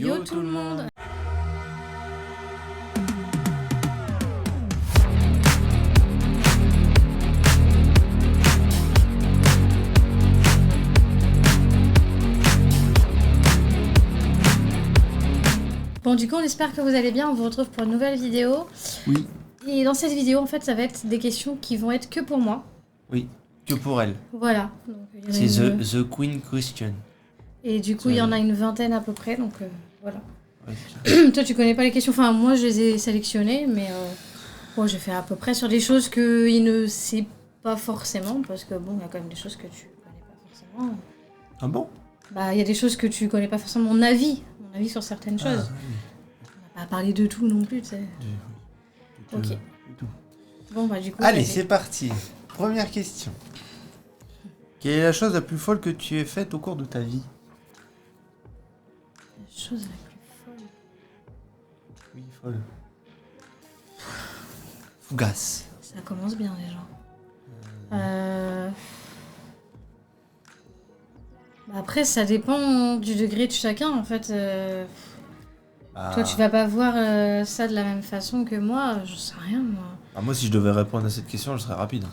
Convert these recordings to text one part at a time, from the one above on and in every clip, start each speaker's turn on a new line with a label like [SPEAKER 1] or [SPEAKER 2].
[SPEAKER 1] Yo tout le monde. Bon, du coup, on espère que vous allez bien. On vous retrouve pour une nouvelle vidéo.
[SPEAKER 2] Oui.
[SPEAKER 1] Et dans cette vidéo, en fait, ça va être des questions qui vont être que pour moi.
[SPEAKER 2] Oui, que pour elle.
[SPEAKER 1] Voilà. Donc, il y en a
[SPEAKER 2] C'est
[SPEAKER 1] une-
[SPEAKER 2] the Queen Question.
[SPEAKER 1] Et du coup, il y en a une vingtaine à peu près. Donc, voilà.
[SPEAKER 2] Ouais,
[SPEAKER 1] Toi, tu connais pas les questions. Enfin, moi, je les ai sélectionnées. Mais bon, j'ai fait à peu près sur des choses qu'il ne sait pas forcément. Parce que bon, il y a quand même des choses que tu connais pas forcément.
[SPEAKER 2] ah bon?
[SPEAKER 1] Bah, il y a des choses que tu connais pas forcément. Mon avis sur certaines choses.
[SPEAKER 2] Oui.
[SPEAKER 1] On va pas parler de tout non plus, tu sais. Ok.
[SPEAKER 2] De tout.
[SPEAKER 1] Bon, bah, du coup.
[SPEAKER 2] Allez,
[SPEAKER 1] vas-y.
[SPEAKER 2] c'est parti. Première question. Quelle est la chose la plus folle que tu aies faite au cours de ta vie?
[SPEAKER 1] La chose la plus folle.
[SPEAKER 2] Oui, folle. Fougasse.
[SPEAKER 1] Ça commence bien déjà. Bah, après, ça dépend du degré de chacun en fait.
[SPEAKER 2] Ah.
[SPEAKER 1] Toi, tu vas pas voir ça de la même façon que moi. Je sais rien moi.
[SPEAKER 2] Ah, moi, si je devais répondre à cette question, je serais rapide.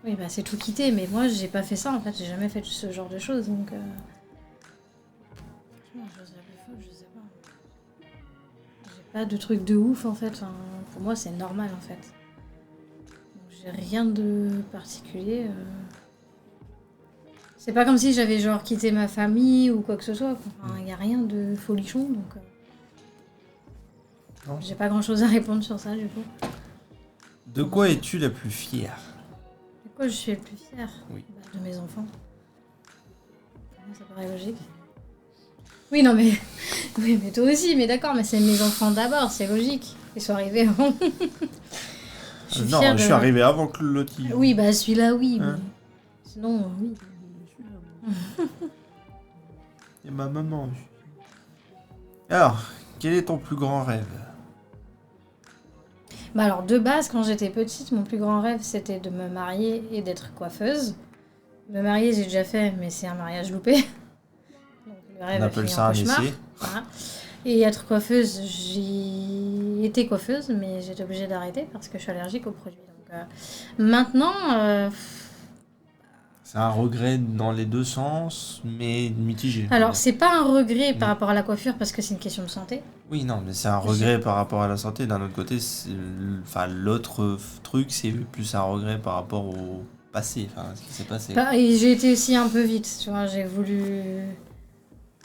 [SPEAKER 1] Oui, bah c'est tout quitter. Mais moi, j'ai pas fait ça en fait. J'ai jamais fait ce genre de choses donc. La chose la plus folle, je sais pas. J'ai pas de truc de ouf en fait. Enfin, pour moi, c'est normal en fait. Donc, j'ai rien de particulier. C'est pas comme si j'avais genre quitté ma famille ou quoi que ce soit. Enfin, y a rien de folichon donc.
[SPEAKER 2] Non.
[SPEAKER 1] J'ai pas grand chose à répondre sur ça du coup.
[SPEAKER 2] De quoi es-tu la plus fière?
[SPEAKER 1] De quoi je suis le plus fière?
[SPEAKER 2] Oui.
[SPEAKER 1] Bah, de mes enfants. Pour moi, ça paraît logique. Oui, non mais. Oui, mais toi aussi, mais d'accord, mais c'est mes enfants d'abord, c'est logique. Ils sont arrivés avant. Je suis
[SPEAKER 2] Non,
[SPEAKER 1] fière
[SPEAKER 2] je suis arrivé avant que l'autre.
[SPEAKER 1] Oui, bah celui-là, oui.
[SPEAKER 2] Hein?
[SPEAKER 1] Mais... Sinon, oui.
[SPEAKER 2] Et ma maman. Alors, quel est ton plus grand rêve?
[SPEAKER 1] Bah alors, de base, quand j'étais petite, mon plus grand rêve, c'était de me marier et d'être coiffeuse. Me marier, j'ai déjà fait, mais c'est un mariage loupé. Donc, le rêve
[SPEAKER 2] On
[SPEAKER 1] a
[SPEAKER 2] appelle
[SPEAKER 1] fini
[SPEAKER 2] ça
[SPEAKER 1] en
[SPEAKER 2] un
[SPEAKER 1] cauchemar.
[SPEAKER 2] essai.
[SPEAKER 1] Voilà. Et être coiffeuse, j'ai été coiffeuse, mais j'étais obligée d'arrêter parce que je suis allergique aux produits. Donc, maintenant,
[SPEAKER 2] C'est un regret dans les deux sens, mais mitigé.
[SPEAKER 1] alors c'est pas un regret par
[SPEAKER 2] Mm.
[SPEAKER 1] rapport à la coiffure parce que c'est une question de santé.
[SPEAKER 2] Oui, non, mais c'est un regret par rapport à la santé. D'un autre côté, enfin, l'autre truc, c'est plus un regret par rapport au passé, enfin, ce qui s'est passé.
[SPEAKER 1] Et j'ai été aussi un peu vite, tu vois, j'ai voulu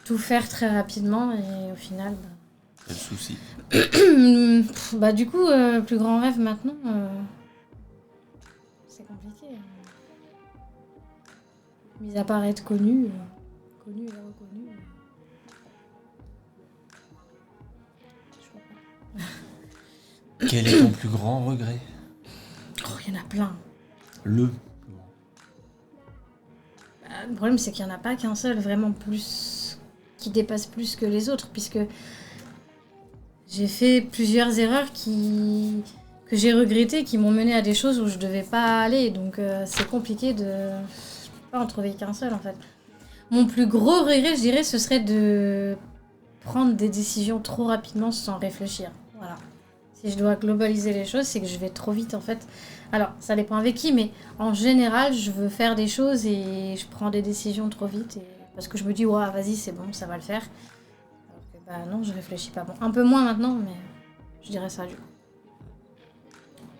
[SPEAKER 1] tout faire très rapidement et au final...
[SPEAKER 2] C'est le souci.
[SPEAKER 1] Bah du coup, plus grand rêve maintenant, c'est compliqué. Mis à part être connu et reconnu. Je vois pas.
[SPEAKER 2] Quel est ton plus grand regret?
[SPEAKER 1] Oh, il y en a plein.
[SPEAKER 2] Le.
[SPEAKER 1] Bah, le problème, c'est qu'il n'y en a pas qu'un seul vraiment plus qui dépasse plus que les autres, puisque j'ai fait plusieurs erreurs que j'ai regrettées, qui m'ont mené à des choses où je devais pas aller. Donc c'est compliqué de... Je peux pas en trouver qu'un seul, en fait. Mon plus gros regret, je dirais, ce serait de prendre des décisions trop rapidement sans réfléchir. Voilà. Si je dois globaliser les choses, c'est que je vais trop vite, en fait. Alors, ça dépend avec qui, mais en général, je veux faire des choses et je prends des décisions trop vite. Parce que je me dis, ouais, vas-y, c'est bon, ça va le faire. Alors que, bah non, je réfléchis pas. Bon, un peu moins maintenant, mais je dirais ça, du coup.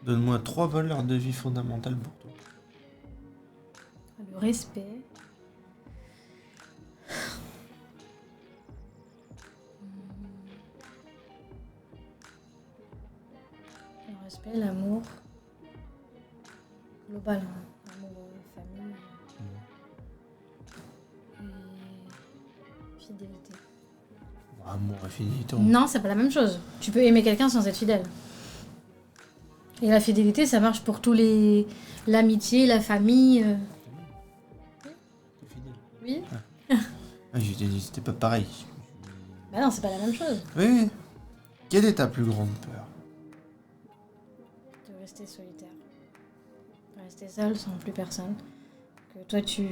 [SPEAKER 2] Donne-moi 3 valeurs de vie fondamentales pour toi.
[SPEAKER 1] Le respect. Le respect, l'amour. Global, hein. Amour, famille. Et fidélité.
[SPEAKER 2] Amour et fidélité.
[SPEAKER 1] Non, c'est pas la même chose. Tu peux aimer quelqu'un sans être fidèle. Et la fidélité, ça marche pour tous les... L'amitié, la famille.
[SPEAKER 2] T'es fidèle.
[SPEAKER 1] Oui.
[SPEAKER 2] Ah, je t'ai dit, c'était pas pareil.
[SPEAKER 1] Bah non, c'est pas la même chose.
[SPEAKER 2] Oui. Quelle est ta plus grande peur?
[SPEAKER 1] De rester solitaire. De rester seul sans plus personne. Que toi, tu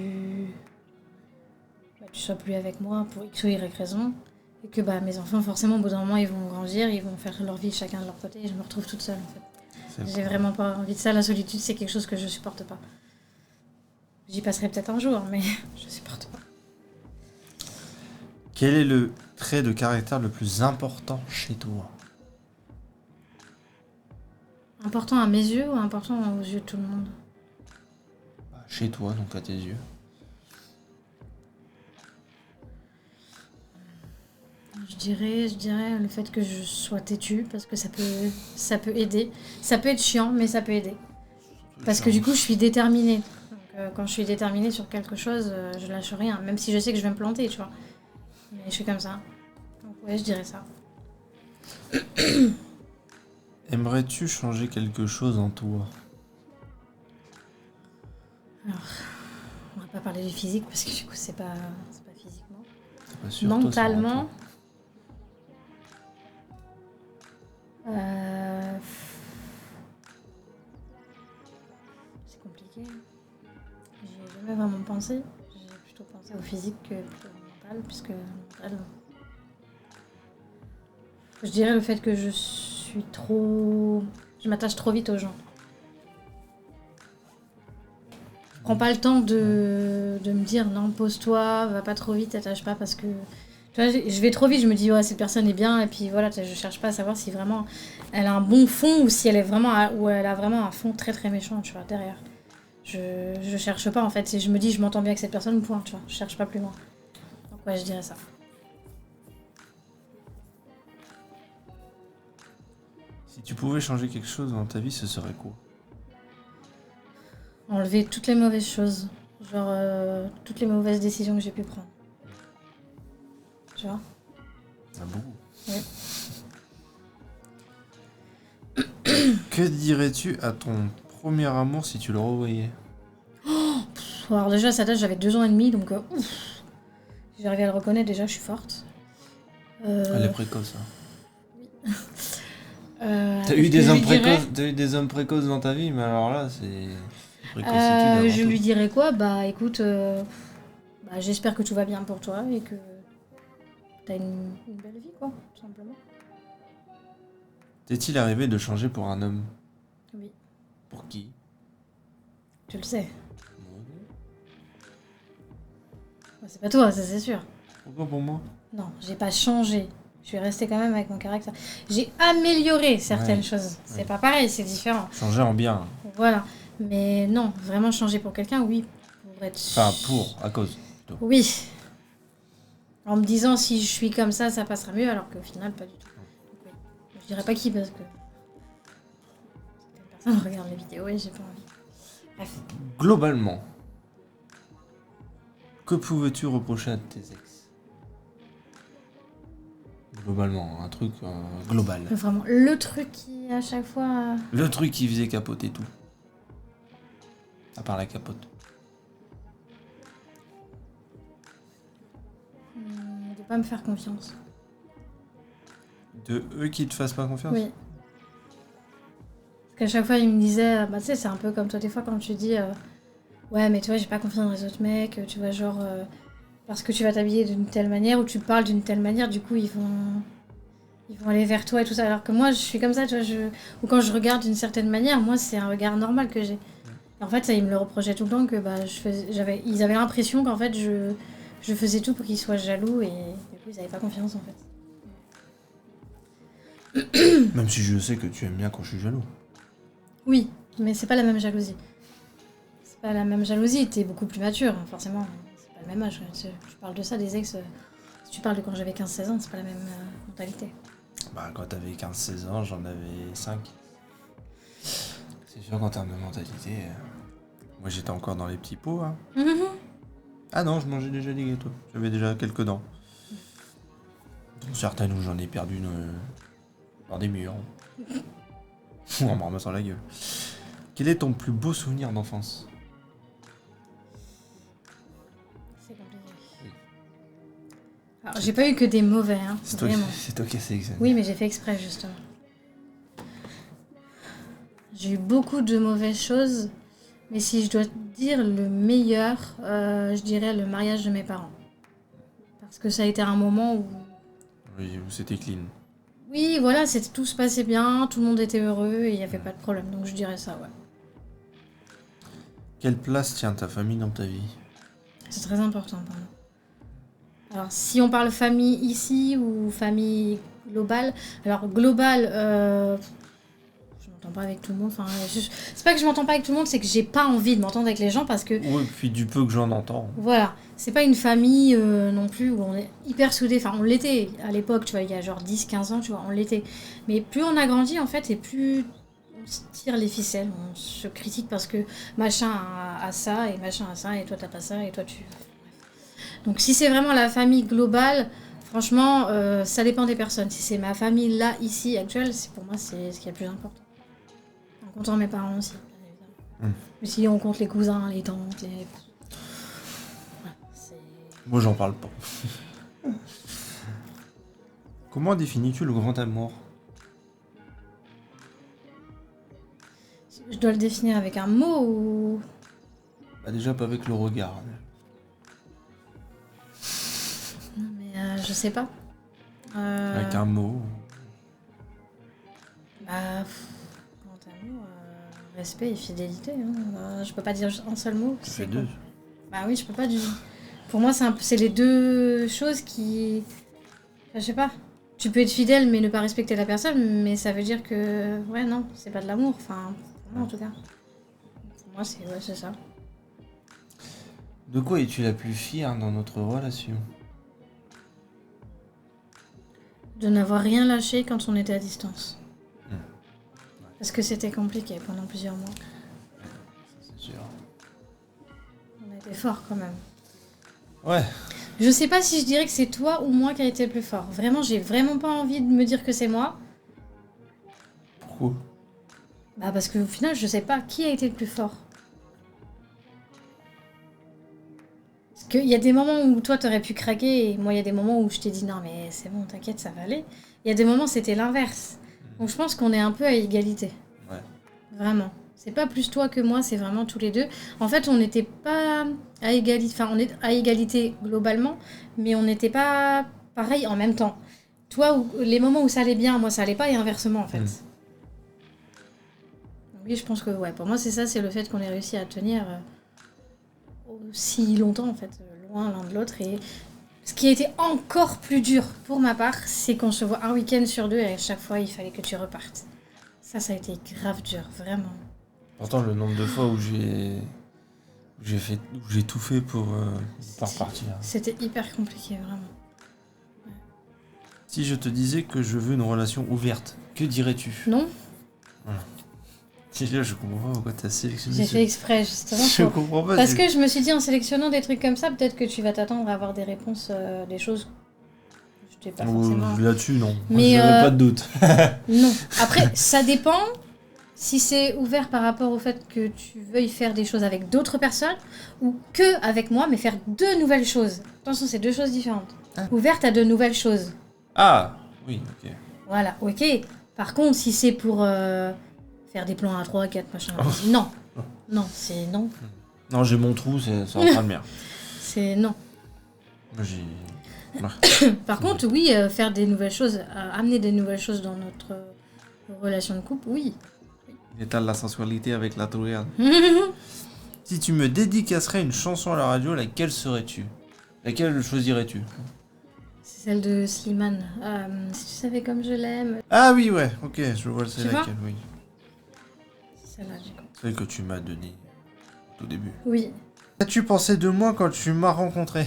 [SPEAKER 1] sois plus avec moi pour X ou Y raison. Et que mes enfants, forcément, au bout d'un moment, ils vont grandir, ils vont faire leur vie chacun de leur côté, et je me retrouve toute seule, en fait. J'ai vraiment pas envie de ça. La solitude, c'est quelque chose que je supporte pas. J'y passerai peut-être un jour, mais je supporte pas.
[SPEAKER 2] Quel est le trait de caractère le plus important chez toi?
[SPEAKER 1] Important à mes yeux ou important aux yeux de tout le monde?
[SPEAKER 2] Chez toi, donc à tes yeux.
[SPEAKER 1] Je dirais le fait que je sois têtue, parce que ça peut aider. Ça peut être chiant, mais ça peut aider. Parce que du coup, je suis déterminée. Donc, quand je suis déterminée sur quelque chose, je lâche rien. Même si je sais que je vais me planter, tu vois. Mais je suis comme ça. Donc ouais, je dirais ça.
[SPEAKER 2] Aimerais-tu changer quelque chose en toi?
[SPEAKER 1] Alors, on va pas parler du physique, parce que du coup, c'est pas physiquement.
[SPEAKER 2] C'est pas sûr,
[SPEAKER 1] Mentalement...
[SPEAKER 2] toi,
[SPEAKER 1] C'est compliqué. J'y ai jamais vraiment pensé. J'ai plutôt pensé au physique que plutôt au mental, puisque mental... Je dirais le fait que je m'attache trop vite aux gens. Je prends pas le temps de me dire non, pose-toi, va pas trop vite, t'attache pas, parce que tu vois, je vais trop vite, je me dis ouais, cette personne est bien, et puis voilà, je cherche pas à savoir si vraiment elle a un bon fond ou si elle est vraiment ou elle a vraiment un fond très très méchant, tu vois, derrière. Je cherche pas en fait, et je me dis je m'entends bien avec cette personne, point, tu vois, je cherche pas plus loin. Donc ouais, je dirais ça.
[SPEAKER 2] Si tu pouvais changer quelque chose dans ta vie, ce serait quoi?
[SPEAKER 1] Enlever toutes les mauvaises choses, genre toutes les mauvaises décisions que j'ai pu prendre. Tu vois?
[SPEAKER 2] Ah, beaucoup.
[SPEAKER 1] Ouais.
[SPEAKER 2] Que dirais-tu à ton premier amour si tu le revoyais?
[SPEAKER 1] Alors déjà à cette âge j'avais 2 ans et demi, donc si j'arrivais à le reconnaître, déjà je suis forte.
[SPEAKER 2] Elle est précoce, hein. T'as eu des hommes précoces dans ta vie, mais alors là, c'est précocitude avant
[SPEAKER 1] je
[SPEAKER 2] tout.
[SPEAKER 1] lui dirais quoi? Écoute, j'espère que tout va bien pour toi et que t'as une belle vie, quoi, tout simplement.
[SPEAKER 2] T'est-il arrivé de changer pour un homme?
[SPEAKER 1] Oui.
[SPEAKER 2] Pour qui?
[SPEAKER 1] Tu le sais. C'est pas toi, ça c'est sûr.
[SPEAKER 2] Pourquoi pour moi?
[SPEAKER 1] Non, j'ai pas changé. Je suis restée quand même avec mon caractère. J'ai amélioré certaines choses. C'est pas pareil, c'est différent.
[SPEAKER 2] Changer en bien.
[SPEAKER 1] Voilà. Mais non, vraiment changer pour quelqu'un, oui. Pour être...
[SPEAKER 2] Enfin, à cause. Plutôt.
[SPEAKER 1] Oui. En me disant si je suis comme ça passera mieux, alors qu'au final, pas du tout. Donc, oui. Je dirais pas qui, parce que certaines personnes regardent les vidéos et j'ai pas envie. Bref.
[SPEAKER 2] Globalement, que pouvais-tu reprocher à tes ex? Globalement, un truc global.
[SPEAKER 1] Vraiment, le truc qui, à chaque fois...
[SPEAKER 2] Le truc qui faisait capoter tout. À part la capote.
[SPEAKER 1] De pas me faire confiance.
[SPEAKER 2] De eux qui te fassent pas confiance?
[SPEAKER 1] Oui. Parce qu'à chaque fois, ils me disaient... tu sais, c'est un peu comme toi, des fois, quand tu dis... ouais, mais toi, j'ai pas confiance dans les autres mecs. Tu vois, genre... parce que tu vas t'habiller d'une telle manière ou tu parles d'une telle manière, du coup, ils vont aller vers toi et tout ça. Alors que moi, je suis comme ça, tu vois, ou quand je regarde d'une certaine manière, moi, c'est un regard normal que j'ai. En fait, ça, ils me le reprochaient tout le temps, que ils avaient l'impression qu'en fait, je faisais tout pour qu'ils soient jaloux et du coup, ils avaient pas confiance, en fait.
[SPEAKER 2] Même si je sais que tu aimes bien quand je suis jaloux.
[SPEAKER 1] Oui, mais c'est pas la même jalousie. C'est pas la même jalousie, t'es beaucoup plus mature, forcément. C'est pas le même âge. Je parle de ça, des ex... Si tu parles de quand j'avais 15-16 ans, c'est pas la même mentalité.
[SPEAKER 2] Quand t'avais 15-16 ans, j'en avais 5. C'est sûr qu'en termes de mentalité, moi j'étais encore dans les petits pots. Hein. Ah non, je mangeais déjà des gâteaux. J'avais déjà quelques dents. Certaines où j'en ai perdu dans des murs. Ou en me ramassant la gueule. Quel est ton plus beau souvenir d'enfance?
[SPEAKER 1] Alors, j'ai pas eu que des mauvais, hein,
[SPEAKER 2] c'est
[SPEAKER 1] vraiment.
[SPEAKER 2] C'est toi qui as sélectionné.
[SPEAKER 1] Oui, mais j'ai fait exprès, justement. J'ai eu beaucoup de mauvaises choses, mais si je dois dire le meilleur, je dirais le mariage de mes parents. Parce que ça a été un moment où
[SPEAKER 2] Oui, c'était clean.
[SPEAKER 1] Oui, voilà, tout se passait bien, tout le monde était heureux et il n'y avait pas de problème. Donc je dirais ça, ouais.
[SPEAKER 2] Quelle place tient ta famille dans ta vie?
[SPEAKER 1] C'est très important pour moi. Alors, si on parle famille ici ou famille globale, alors globale, je m'entends pas avec tout le monde. Enfin, c'est pas que je m'entends pas avec tout le monde, c'est que j'ai pas envie de m'entendre avec les gens parce que.
[SPEAKER 2] Oui, puis du peu que j'en entends.
[SPEAKER 1] Voilà, c'est pas une famille non plus où on est hyper soudés. Enfin, on l'était à l'époque, tu vois, il y a genre 10-15 ans, tu vois, on l'était. Mais plus on a grandi, en fait, et plus on se tire les ficelles, on se critique parce que machin a ça et machin a ça et toi t'as pas ça et toi tu. Donc si c'est vraiment la famille globale, franchement, ça dépend des personnes. Si c'est ma famille là, ici, actuelle, pour moi, c'est ce qui est le plus important. En comptant mes parents aussi, bien évidemment. Mais si on compte les cousins, les tantes, les... Voilà,
[SPEAKER 2] moi, j'en parle pas. Comment définis-tu le grand amour?
[SPEAKER 1] Je dois le définir avec un mot ou...
[SPEAKER 2] Bah déjà, pas avec le regard.
[SPEAKER 1] Non, mais je sais pas.
[SPEAKER 2] Avec un mot.
[SPEAKER 1] Bah, grand amour, respect et fidélité. Hein. Je peux pas dire un seul mot.
[SPEAKER 2] C'est deux.
[SPEAKER 1] Bah oui, je peux pas du... Pour moi, c'est les deux choses qui... Enfin, je sais pas. Tu peux être fidèle mais ne pas respecter la personne, mais ça veut dire que... Ouais, non, c'est pas de l'amour. Enfin, pour moi en tout cas. Pour moi, c'est ça.
[SPEAKER 2] De quoi es-tu la plus fière dans notre relation?
[SPEAKER 1] De n'avoir rien lâché quand on était à distance. Parce que c'était compliqué pendant plusieurs mois.
[SPEAKER 2] C'est sûr.
[SPEAKER 1] On a été forts quand même.
[SPEAKER 2] Ouais.
[SPEAKER 1] Je sais pas si je dirais que c'est toi ou moi qui a été le plus fort. Vraiment, j'ai vraiment pas envie de me dire que c'est moi.
[SPEAKER 2] Pourquoi?
[SPEAKER 1] Bah parce qu'au final, je sais pas qui a été le plus fort. Parce qu'il y a des moments où toi t'aurais pu craquer et moi il y a des moments où je t'ai dit non mais c'est bon, t'inquiète, ça va aller. Il y a des moments c'était l'inverse. Donc je pense qu'on est un peu à égalité.
[SPEAKER 2] Ouais.
[SPEAKER 1] Vraiment. C'est pas plus toi que moi, c'est vraiment tous les deux. En fait, on n'était pas à égalité. Enfin, on est à égalité globalement, mais on n'était pas pareil en même temps. Toi, les moments où ça allait bien, moi ça allait pas, et inversement en fait. Oui, je pense que ouais, pour moi c'est ça, c'est le fait qu'on ait réussi à tenir aussi longtemps en fait, loin l'un de l'autre. Et ce qui a été encore plus dur pour ma part, c'est qu'on se voit un week-end sur deux et à chaque fois il fallait que tu repartes. Ça a été grave dur, vraiment.
[SPEAKER 2] Pourtant, le nombre de fois où j'ai tout fait pour pas repartir.
[SPEAKER 1] C'était hyper compliqué, vraiment. Ouais.
[SPEAKER 2] Si je te disais que je veux une relation ouverte, que dirais-tu?
[SPEAKER 1] Non.
[SPEAKER 2] Voilà. Là, je comprends pas pourquoi t'as sélectionné.
[SPEAKER 1] J'ai fait exprès, justement.
[SPEAKER 2] Je comprends pas.
[SPEAKER 1] Parce que je me suis dit, en sélectionnant des trucs comme ça, peut-être que tu vas t'attendre à avoir des réponses, des choses que je t'ai pas forcément...
[SPEAKER 2] Là-dessus, non.
[SPEAKER 1] Mais
[SPEAKER 2] j'avais pas de doute.
[SPEAKER 1] Non. Après, ça dépend si c'est ouvert par rapport au fait que tu veuilles faire des choses avec d'autres personnes ou que avec moi, mais faire deux nouvelles choses. Attention, c'est deux choses différentes.
[SPEAKER 2] Ah.
[SPEAKER 1] Ouverte à de nouvelles choses.
[SPEAKER 2] Ah, oui, ok.
[SPEAKER 1] Voilà, ok. Par contre, si c'est pour faire des plans à 3, 4, machin, non. Non, c'est non.
[SPEAKER 2] Non, j'ai mon trou, ça va pas le mien.
[SPEAKER 1] C'est non.
[SPEAKER 2] Moi, j'ai...
[SPEAKER 1] Par contre, oui, faire des nouvelles choses, amener des nouvelles choses dans notre relation de couple, oui.
[SPEAKER 2] L'état de la sensualité avec la tourelle. Si tu me dédicacerais une chanson à la radio, laquelle serais-tu? Laquelle choisirais-tu?
[SPEAKER 1] C'est celle de Slimane. Si tu savais comme je l'aime.
[SPEAKER 2] Ah oui, ouais, ok, je vois c'est
[SPEAKER 1] Tu vois
[SPEAKER 2] laquelle, oui.
[SPEAKER 1] C'est celle-là, du coup.
[SPEAKER 2] Celle que tu m'as donnée au début.
[SPEAKER 1] Oui.
[SPEAKER 2] Qu'as-tu pensé de moi quand tu m'as rencontré?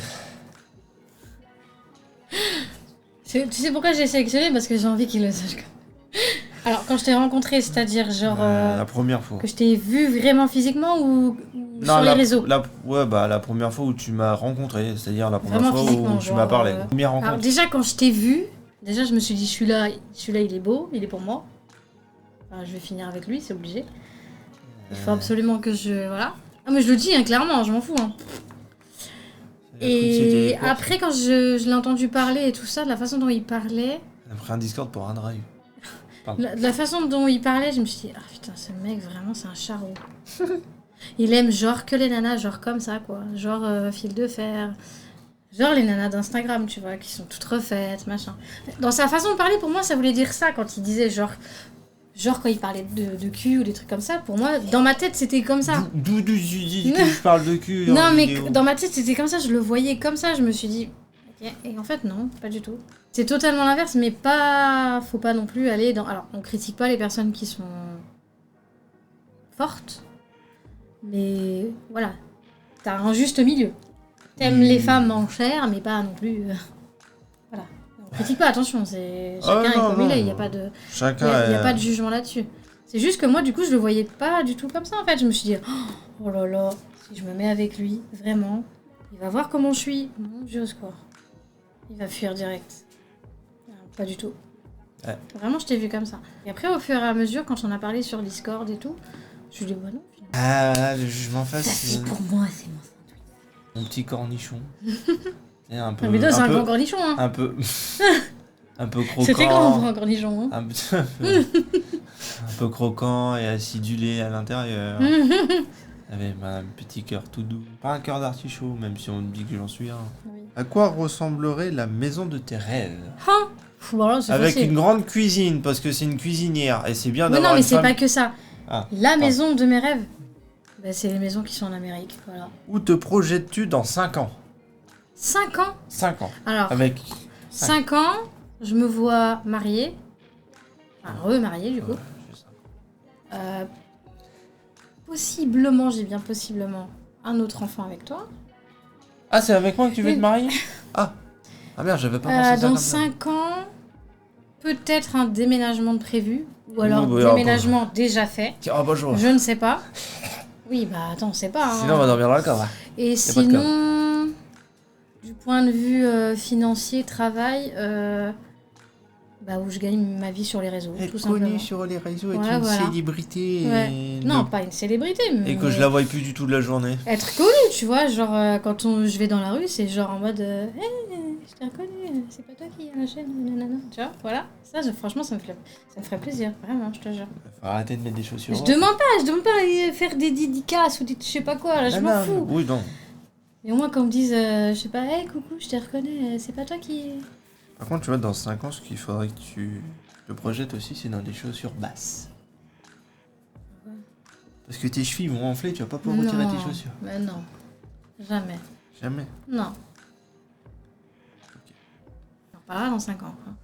[SPEAKER 1] Tu sais pourquoi j'ai sélectionné? Parce que j'ai envie qu'il le sache. Alors, quand je t'ai rencontré, c'est-à-dire genre...
[SPEAKER 2] La première fois.
[SPEAKER 1] Que je t'ai vu vraiment physiquement ou sur les réseaux?
[SPEAKER 2] Ouais, bah la première fois où tu m'as rencontré, c'est-à-dire la première
[SPEAKER 1] Vraiment
[SPEAKER 2] fois
[SPEAKER 1] physiquement,
[SPEAKER 2] où tu m'as parlé. Première rencontre.
[SPEAKER 1] Alors déjà, quand je t'ai vu, déjà je me suis dit, celui-là il est beau, il est pour moi. Enfin, je vais finir avec lui, c'est obligé. Il faut absolument que je... Voilà. Ah mais je le dis, hein, clairement, je m'en fous. Hein. Et après, quand je l'ai entendu parler et tout ça, de la façon dont il parlait...
[SPEAKER 2] Elle a pris un Discord pour un drive.
[SPEAKER 1] De la façon dont il parlait, je me suis dit, ah putain, ce mec, vraiment, c'est un charreau. Il aime genre que les nanas, genre comme ça, quoi. Genre fil de fer. Genre les nanas d'Instagram, tu vois, qui sont toutes refaites, machin. Dans sa façon de parler, pour moi, ça voulait dire ça quand il disait genre quand il parlait de cul ou des trucs comme ça. Pour moi, dans ma tête, c'était comme ça.
[SPEAKER 2] D'où tu dis que je parle de cul
[SPEAKER 1] Non, mais
[SPEAKER 2] vidéo.
[SPEAKER 1] dans ma tête, c'était comme ça. Je le voyais comme ça. Je me suis dit, ok. Et en fait, non, pas du tout. C'est totalement l'inverse, mais pas. Faut pas non plus aller dans. Alors, on critique pas les personnes qui sont fortes, mais voilà, t'as un juste milieu. T'aimes les femmes en chair, mais pas non plus. Voilà. On critique pas, attention, c'est chacun est comme il est, il n'y a pas de.
[SPEAKER 2] Chacun
[SPEAKER 1] Il n'y a pas de jugement là-dessus. C'est juste que moi, du coup, je le voyais pas du tout comme ça, en fait. Je me suis dit, oh là là, si je me mets avec lui, vraiment, il va voir comment je suis. Mon Dieu, au secours. Il va fuir direct. Non, pas du tout.
[SPEAKER 2] Ouais.
[SPEAKER 1] Vraiment, je t'ai vu comme ça. Et après, au fur et à mesure, quand on a parlé sur Discord et tout, je lui ai dit, bah non, finalement.
[SPEAKER 2] Ah, le jugement face.
[SPEAKER 1] Ça, c'est pour moi, c'est mon sandwich.
[SPEAKER 2] Mon petit cornichon. Et un peu.
[SPEAKER 1] Ah, mais toi, c'est un grand cornichon, hein.
[SPEAKER 2] Un peu. Un peu croquant.
[SPEAKER 1] C'était grand pour un cornichon, hein.
[SPEAKER 2] Un peu croquant et acidulé à l'intérieur. Avec un petit cœur tout doux. Pas un cœur d'artichaut, même si on me dit que j'en suis un.
[SPEAKER 1] Oui.
[SPEAKER 2] À quoi ressemblerait la maison de tes rêves?
[SPEAKER 1] Ah, voilà, c'est
[SPEAKER 2] Avec
[SPEAKER 1] facile.
[SPEAKER 2] une grande cuisine, parce que c'est une cuisinière. Et c'est bien
[SPEAKER 1] Mais
[SPEAKER 2] d'avoir
[SPEAKER 1] non, mais
[SPEAKER 2] une
[SPEAKER 1] c'est
[SPEAKER 2] femme...
[SPEAKER 1] pas que ça.
[SPEAKER 2] Ah,
[SPEAKER 1] La maison de mes rêves, bah, c'est les maisons qui sont en Amérique, voilà.
[SPEAKER 2] Où te projettes-tu dans 5 ans?
[SPEAKER 1] 5 ans.
[SPEAKER 2] 5 ans.
[SPEAKER 1] Alors,
[SPEAKER 2] Avec...
[SPEAKER 1] 5 ans, je me vois mariée. Enfin, remariée, du coup.
[SPEAKER 2] Ouais, j'ai cinq ans.
[SPEAKER 1] Possiblement, j'ai bien possiblement, un autre enfant avec toi.
[SPEAKER 2] Ah, c'est avec moi que tu veux
[SPEAKER 1] Oui.
[SPEAKER 2] te marier? Ah merde, j'avais pas pensé ça
[SPEAKER 1] Dans
[SPEAKER 2] comme ça.
[SPEAKER 1] 5 ans, peut-être un déménagement de prévu. Ou alors
[SPEAKER 2] Oui, bah,
[SPEAKER 1] déménagement déjà fait.
[SPEAKER 2] Tiens, oh, bonjour.
[SPEAKER 1] Je ne sais pas. Oui, bah attends, on sait pas. Hein.
[SPEAKER 2] Sinon, on va dormir dans le corps.
[SPEAKER 1] Et
[SPEAKER 2] pas de
[SPEAKER 1] sinon, du point de vue financier, travail, bah, où je gagne ma vie sur les réseaux,
[SPEAKER 2] Être
[SPEAKER 1] tout simplement.
[SPEAKER 2] connue sur les réseaux, être
[SPEAKER 1] Ouais,
[SPEAKER 2] une
[SPEAKER 1] voilà.
[SPEAKER 2] célébrité.
[SPEAKER 1] Ouais.
[SPEAKER 2] Et
[SPEAKER 1] Non,
[SPEAKER 2] ne-
[SPEAKER 1] pas une célébrité, mais...
[SPEAKER 2] Et que je la voie plus du tout de la journée.
[SPEAKER 1] Être connue, tu vois, genre quand je vais dans la rue, c'est genre en mode hey, je t'ai reconnu, c'est pas toi qui as la chaîne, nanana, tu vois, voilà. Ça, franchement, ça me ferait plaisir, vraiment, je te jure.
[SPEAKER 2] Faut arrêter de mettre des chaussures.
[SPEAKER 1] Je demande pas aller faire des dédicaces ou des je sais pas quoi, là, je m'en fous.
[SPEAKER 2] Oui, non.
[SPEAKER 1] Mais au moins, qu'on me dise, je sais pas, hey, coucou, je t'ai reconnu, c'est pas toi qui...
[SPEAKER 2] Par contre, tu vois, dans 5 ans, ce qu'il faudrait que tu te projettes aussi, c'est dans des chaussures basses. Parce que tes chevilles vont enfler, tu vas pas pouvoir retirer tes chaussures.
[SPEAKER 1] Mais non, jamais,
[SPEAKER 2] Jamais.
[SPEAKER 1] non. On en parlera dans 5 ans. Hein.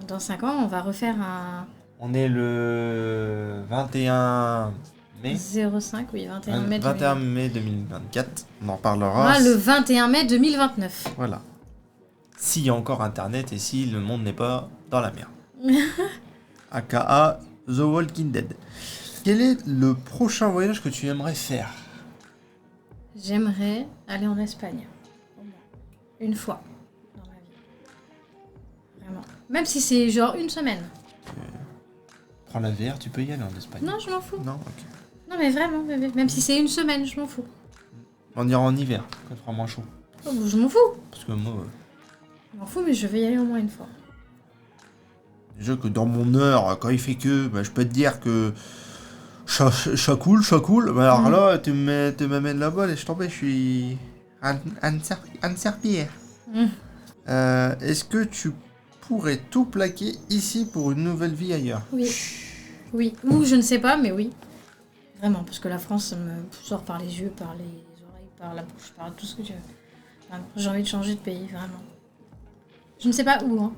[SPEAKER 1] Dans 5 ans, on va refaire un
[SPEAKER 2] On est le 21 mai.
[SPEAKER 1] 05, oui, 21 mai
[SPEAKER 2] 21 mai 2024. On en parlera.
[SPEAKER 1] Ah, le 21 mai 2029.
[SPEAKER 2] Voilà. S'il y a encore internet et si le monde n'est pas dans la merde. AKA The Walking Dead. Quel est le prochain voyage que tu aimerais faire?
[SPEAKER 1] J'aimerais aller en Espagne. Au moins. Une fois dans ma vie. Vraiment. Même si c'est genre une semaine.
[SPEAKER 2] Prends la VR, tu peux y aller en Espagne.
[SPEAKER 1] Non, je m'en fous.
[SPEAKER 2] Non, ok.
[SPEAKER 1] Non, mais vraiment, bébé. Même si c'est une semaine, je m'en fous.
[SPEAKER 2] On ira en hiver, quand il fera moins chaud.
[SPEAKER 1] Oh, je m'en fous.
[SPEAKER 2] Parce que moi,
[SPEAKER 1] Je m'en fous, mais je vais y aller au moins une fois.
[SPEAKER 2] déjà que dans mon heure, quand il fait que, bah, je peux te dire que ça coule. Mais alors là, tu m'amènes là-bas, laisse tomber, je suis un serpillère.
[SPEAKER 1] Mm.
[SPEAKER 2] Est-ce que tu pourrais tout plaquer ici pour une nouvelle vie ailleurs?
[SPEAKER 1] Oui. Oui. Ou je ne sais pas, mais oui. Vraiment, parce que la France, ça me sort par les yeux, par les oreilles, par la bouche, par tout ce que tu veux. Vraiment. J'ai envie de changer de pays, vraiment. Je ne sais pas où, hein.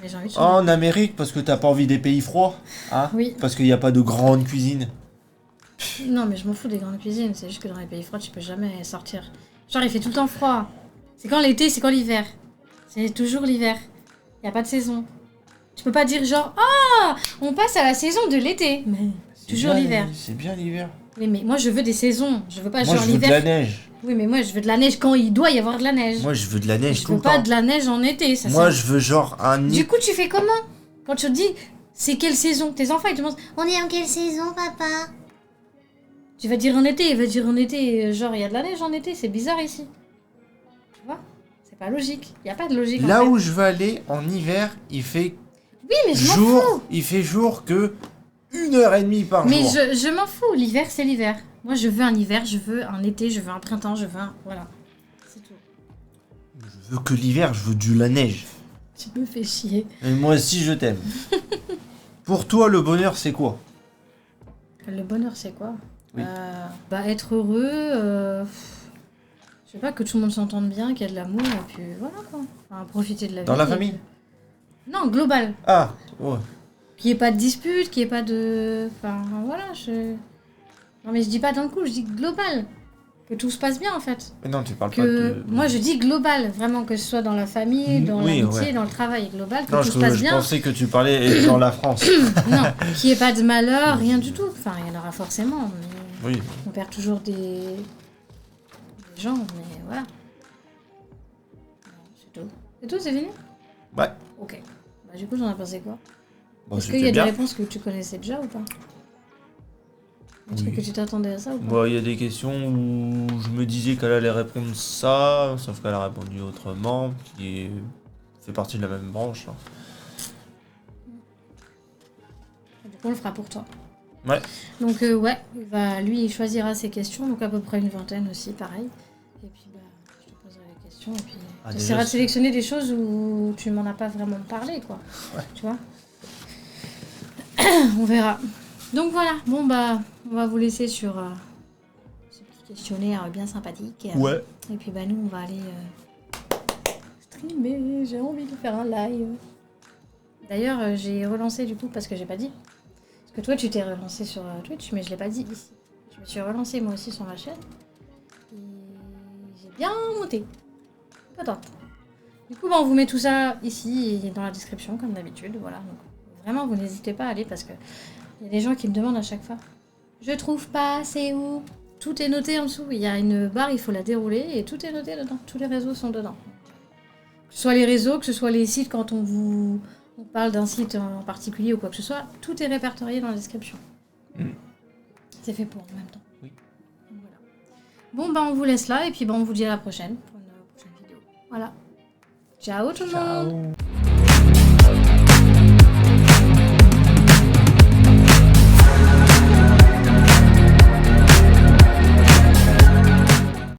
[SPEAKER 1] Mais j'ai envie de changer.
[SPEAKER 2] En Amérique, parce que t'as pas envie des pays froids, hein?
[SPEAKER 1] Oui.
[SPEAKER 2] Parce qu'il n'y a pas de grande cuisine.
[SPEAKER 1] Non, mais je m'en fous des grandes cuisines. C'est juste que dans les pays froids, tu peux jamais sortir. Genre, il fait tout le temps froid. C'est quand l'été, c'est quand l'hiver. C'est toujours l'hiver. Il n'y a pas de saison. Tu peux pas dire genre, ah, on passe à la saison de l'été. Mais toujours
[SPEAKER 2] bien,
[SPEAKER 1] l'hiver.
[SPEAKER 2] C'est bien l'hiver.
[SPEAKER 1] Oui, mais moi, je veux des saisons. Je veux pas
[SPEAKER 2] Moi,
[SPEAKER 1] genre
[SPEAKER 2] je veux de
[SPEAKER 1] l'hiver.
[SPEAKER 2] la neige.
[SPEAKER 1] Oui, mais moi, je veux de la neige quand il doit y avoir de la neige.
[SPEAKER 2] Moi, je veux de la neige
[SPEAKER 1] Je
[SPEAKER 2] tout
[SPEAKER 1] veux
[SPEAKER 2] le
[SPEAKER 1] pas
[SPEAKER 2] temps.
[SPEAKER 1] de la neige en été. Ça,
[SPEAKER 2] Moi,
[SPEAKER 1] c'est-
[SPEAKER 2] je veux genre un...
[SPEAKER 1] Du coup, tu fais comment? Quand tu te dis, c'est quelle saison? Tes enfants, ils te demandent,
[SPEAKER 3] On est en quelle saison, papa?
[SPEAKER 1] tu vas dire en été. Il va dire en été, genre, il y a de la neige en été. C'est bizarre ici. Tu vois? C'est pas logique. Il y a pas de logique.
[SPEAKER 2] Là
[SPEAKER 1] en fait.
[SPEAKER 2] où je veux aller, en hiver, il fait
[SPEAKER 1] Oui, mais je m'en
[SPEAKER 2] jour,
[SPEAKER 1] fous.
[SPEAKER 2] il fait jour que 1h30 par
[SPEAKER 1] Mais
[SPEAKER 2] jour.
[SPEAKER 1] je m'en fous. L'hiver, c'est l'hiver. Moi, je veux un hiver, je veux un été, je veux un printemps, je veux un... Voilà. C'est tout.
[SPEAKER 2] Je veux que l'hiver, je veux de la neige.
[SPEAKER 1] Tu me fais chier.
[SPEAKER 2] Et moi aussi, je t'aime. Pour toi, le bonheur, c'est quoi?
[SPEAKER 1] Le bonheur, c'est quoi?
[SPEAKER 2] Oui.
[SPEAKER 1] Être heureux, je sais pas, que tout le monde s'entende bien, qu'il y a de l'amour, et puis voilà quoi. Enfin, profiter de la vie.
[SPEAKER 2] Dans la
[SPEAKER 1] et
[SPEAKER 2] famille?
[SPEAKER 1] puis- Non, global.
[SPEAKER 2] Ah, ouais.
[SPEAKER 1] Qu'il n'y ait pas de dispute, qu'il n'y ait pas de... Enfin, voilà, Non mais je dis pas d'un coup, je dis global. Que tout se passe bien en fait.
[SPEAKER 2] Mais non, tu parles pas
[SPEAKER 1] Que
[SPEAKER 2] de...
[SPEAKER 1] moi je dis global, vraiment que ce soit dans la famille, dans
[SPEAKER 2] Oui,
[SPEAKER 1] l'amitié,
[SPEAKER 2] ouais.
[SPEAKER 1] dans le travail, global, que
[SPEAKER 2] Non,
[SPEAKER 1] tout se passe
[SPEAKER 2] je
[SPEAKER 1] bien.
[SPEAKER 2] pensais que tu parlais dans la France.
[SPEAKER 1] Non, qu'il n'y ait pas de malheur, rien du tout. Enfin, il y en aura forcément, mais
[SPEAKER 2] Oui.
[SPEAKER 1] on perd toujours des gens, mais voilà. C'est tout. C'est tout, c'est fini?
[SPEAKER 2] Ouais.
[SPEAKER 1] Ok. Bah du coup, j'en ai pensé quoi?
[SPEAKER 2] Bon,
[SPEAKER 1] Est-ce qu'il y
[SPEAKER 2] c'était
[SPEAKER 1] a des
[SPEAKER 2] bien.
[SPEAKER 1] réponses que tu connaissais déjà ou pas? Un truc
[SPEAKER 2] Oui.
[SPEAKER 1] que tu t'attendais à ça ou pas?
[SPEAKER 2] Bon, il y a des questions où je me disais qu'elle allait répondre ça, sauf qu'elle a répondu autrement, fait partie de la même branche. Hein.
[SPEAKER 1] Du coup, on le fera pour toi.
[SPEAKER 2] Ouais.
[SPEAKER 1] Donc, ouais, lui, il choisira ses questions, donc à peu près une vingtaine aussi, pareil. Et puis, je te poserai les questions, et puis
[SPEAKER 2] Ah,
[SPEAKER 1] tu
[SPEAKER 2] déjà,
[SPEAKER 1] essaieras de
[SPEAKER 2] c'est-
[SPEAKER 1] sélectionner des choses où tu m'en as pas vraiment parlé, quoi.
[SPEAKER 2] Ouais.
[SPEAKER 1] Tu vois. On verra. Donc voilà, bon on va vous laisser sur ce petit questionnaire bien sympathique.
[SPEAKER 2] Ouais.
[SPEAKER 1] Et puis nous, on va aller streamer. J'ai envie de faire un live. D'ailleurs, j'ai relancé du coup parce que j'ai pas dit. Parce que toi, tu t'es relancé sur Twitch, mais je l'ai pas dit ici. Je me suis relancée moi aussi sur ma chaîne. Et j'ai bien monté. Contente. Du coup, on vous met tout ça ici et dans la description, comme d'habitude. Voilà. Donc, vraiment, vous n'hésitez pas à aller parce que il y a des gens qui me demandent à chaque fois. Je trouve pas, c'est où? Tout est noté en dessous. Il y a une barre, il faut la dérouler et tout est noté dedans. Tous les réseaux sont dedans. Que ce soit les réseaux, que ce soit les sites quand on parle d'un site en particulier ou quoi que ce soit, tout est répertorié dans la description. C'est fait pour en même temps.
[SPEAKER 2] Oui.
[SPEAKER 1] Donc, voilà. Bon, on vous laisse là et puis on vous dit à la prochaine pour une prochaine vidéo. Voilà. Ciao tout le monde.
[SPEAKER 2] Ciao.